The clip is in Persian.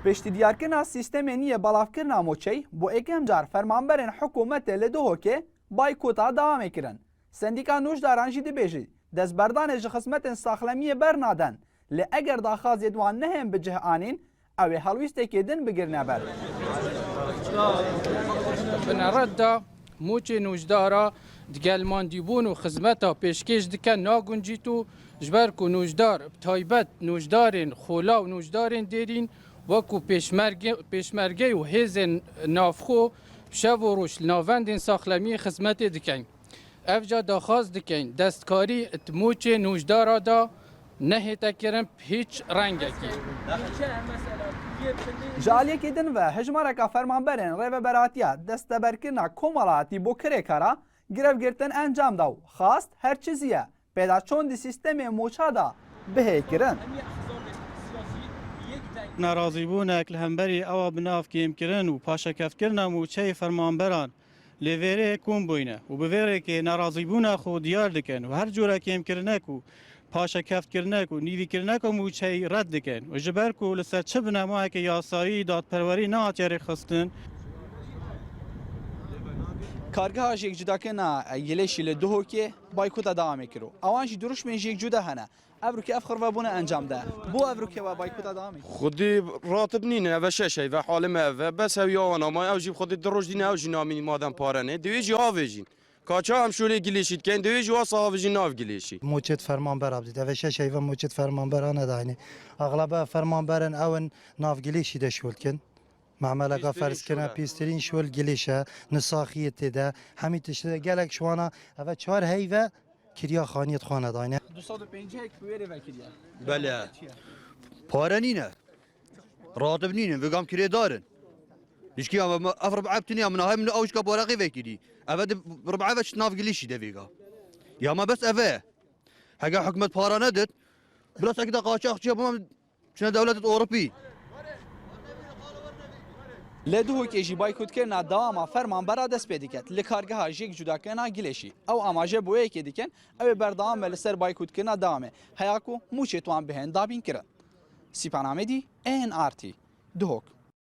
پشتی دیارکردنا سیستمی نیه بلافکردنا موچی بو یکم جار فرمانبرین حکومت لدهوکه بایکوتا دوام کردن. سندیکا نوشداران جی دبیجی دستبردان ج خدمت ساخلمی برنادن لی اگر داخوازی دوان نهم بجه آنین اوی هلویسته کدن بگرنه بر. بنرد موچه نوشدارا دگلمان دیبون و خدمتا پیشکش دکن ناگنجیتو جبر کو نوشدار تایبت نوشدارین خولا و نوشدارین دیرین وکو پیشمرگه و هیز نافخو شب و روش ناوندین ساخلمی خدمت دکن افجا داخواست دکن دستکاری موچه نوشدارا دا نه تکرم هیچ رنگی جالیه کدن و هجمارکا فرمانبرین ریو براتیا دستبرکرنا کمالاتی بو کره کارا گرف گرتن انجام داو خواست هر چیزیه پیدا چون دی سیستم موچا دا بهی کرن. ناراضی بوونك لهمبري ئەوە بناافکێمکردن و پاشەکەفتکردە موچەی فەرمانبەران لێوێرەیە کۆم بووینە و بڤێرێکی ناڕازی بوونە خۆ دیار دەکەن و هەر جۆرە کێمکردنەک و پاشەکەفتکردنەک و نیویکردنەکە موچەی ڕەت دەکەن و ژبەرک و لەسەر چ بنەمایەکە یاسایی دادپەروەری نهاتیاری خستن. کارگاه جیک جدا کنا یلیشی لدهوکه بایکوتا دوام کرو آوانجی دروش من جیک جدا هنه ابروکی افخر و بونه انجام ده بو ابروکی و بایکوتا دوام خودی راتب نینه و شش و حال ما و بس هوی آوانا ما اوجی خودی دروش دینه اوجی نامی مادم پارنه دویجی هاویجین کاچا هم شوری گلیشید کن دویجی واسه هاویجین ناف گلیشی موچت فرمانبر عبدی و شش و موچت فرمانبرانه داینه اغلب فرمانبرن اون ناف گلیشی ده شول کن معملك فرض كنا بيسترين شول جليشة نساخية تدا همي تشتري جالك شوانا هذا شهر هيفا كريا خانية خانة داينة 250 هيك بيري وكريا بله پارنینه راتب نینه وگام کری دارن نشکی اما افربع بتنی من های من اوش کا باراقی وکیدی اول ربع وش ناف گلیشی ده ویگا یا ما بس اوه هگا حکومت پارانه دت بلاس اكيد قاچاق چه بم شنو دولت اوروبی لدهوکه جی بایکوت کرنا دوام فرمانبرا دست پیدکت لکارگاه جیک جدا کنا گلیشی او اماجه بویه که دیکن او بردام لسر بایکوت کرنا دوامه هیاکو موچه توان بهن دابین کرن. سیپان آمدی NRT دهوک